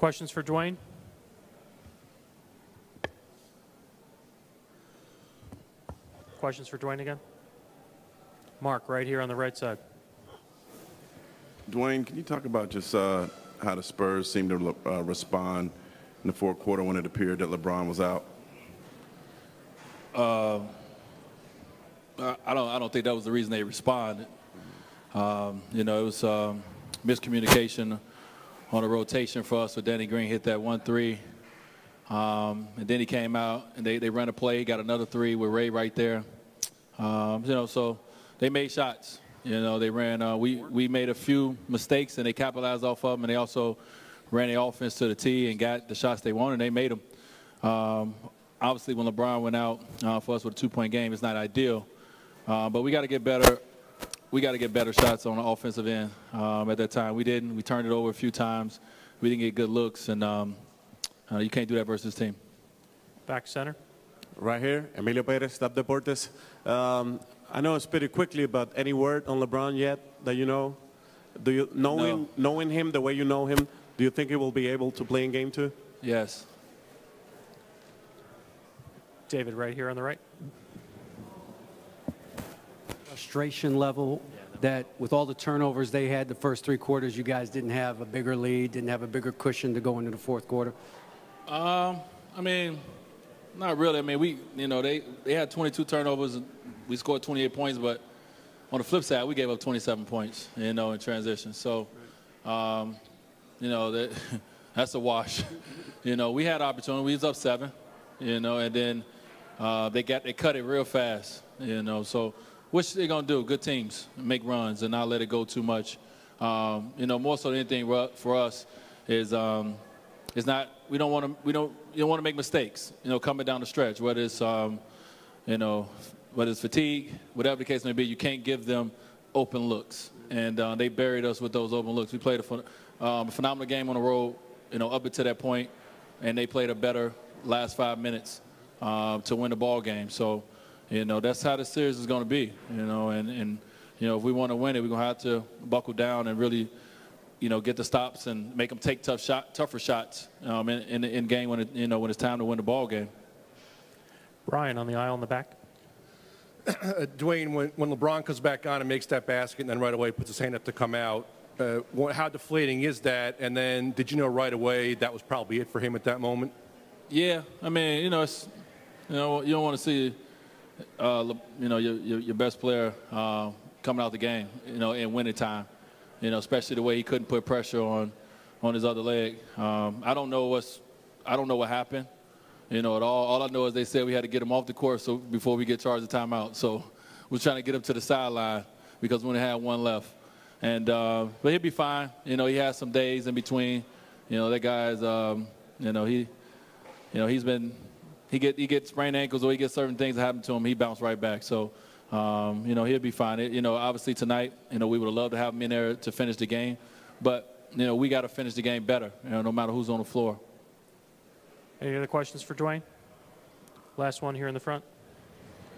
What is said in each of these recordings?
Questions for Dwyane? Questions for Dwyane again? Mark, right here on the right side. Dwyane, can you talk about just how the Spurs seemed to respond in the fourth quarter when it appeared that LeBron was out? I don't think that was the reason they responded. You know, it was miscommunication on a rotation for us. So Danny Green hit that 1-3, and then he came out and they ran a play, got another 3 with Ray right there. You know, so they made shots. You know, they ran. We made a few mistakes and they capitalized off of them, and they also ran the offense to the tee and got the shots they wanted. And they made them. Obviously, when LeBron went out for us with a 2-point game, it's not ideal. But we got to get better. We got to get better shots on the offensive end. At that time, we didn't. We turned it over a few times. We didn't get good looks, and you can't do that versus this team. Back center. Right here, Emilio Perez, Stop Deportes. I know it's pretty quickly, but any word on LeBron yet that you know? Do you knowing him the way you know him? Do you think he will be able to play in Game 2? Yes. David, right here on the right. Frustration level that with all the turnovers they had the first 3 quarters, you guys didn't have a bigger lead, didn't have a bigger cushion to go into the fourth quarter? I mean, not really. I mean, they had 22 turnovers and we scored 28 points, but on the flip side, we gave up 27 points, you know, in transition. So, you know, that's a wash. You know, we had opportunity. We was up 7, you know, and then they cut it real fast, you know. So, what they gonna do? Good teams make runs and not let it go too much. You know, more so than anything for us is it's not. You don't want to make mistakes. You know, coming down the stretch, whether it's you know, whether it's fatigue, whatever the case may be, you can't give them open looks, and they buried us with those open looks. We played a phenomenal game on the road, you know, up until that point, and they played a better last 5 minutes to win the ball game. So, you know, that's how the series is going to be. You know, and you know, if we want to win it, we're going to have to buckle down and really, you know, get the stops and make them take tougher shots in game when when it's time to win the ball game. Brian on the aisle in the back. Dwyane, when LeBron comes back on and makes that basket and then right away puts his hand up to come out, how deflating is that? And then did you know right away that was probably it for him at that moment? Yeah, I mean, you know, it's, you know, you don't want to see, you know, your best player coming out the game, you know, in winning time. You know, especially the way he couldn't put pressure on his other leg. I don't know what happened, you know, at all. All I know is they said we had to get him off the court before we get charged a timeout. So we're trying to get him to the sideline because we only had 1 left. And but he'll be fine. You know, he has some days in between. You know, that guy's, you know, he gets sprained ankles or he gets certain things that happen to him. He bounced right back. So. You know, he'll be fine. You know, obviously tonight, you know, we would have loved to have him in there to finish the game. But, you know, we got to finish the game better, you know, no matter who's on the floor. Any other questions for Dwyane? Last one here in the front.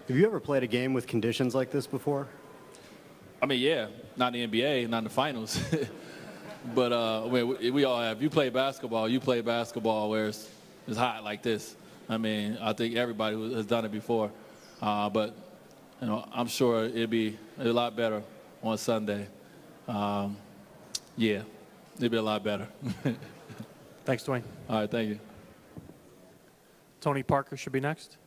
Have you ever played a game with conditions like this before? I mean, yeah, not in the NBA, not in the finals. But I mean, we all have. You play basketball where it's hot like this. I mean, I think everybody has done it before. But you know, I'm sure it'll be a lot better on Sunday. Yeah, it'll be a lot better. Thanks, Dwyane. All right, thank you. Tony Parker should be next.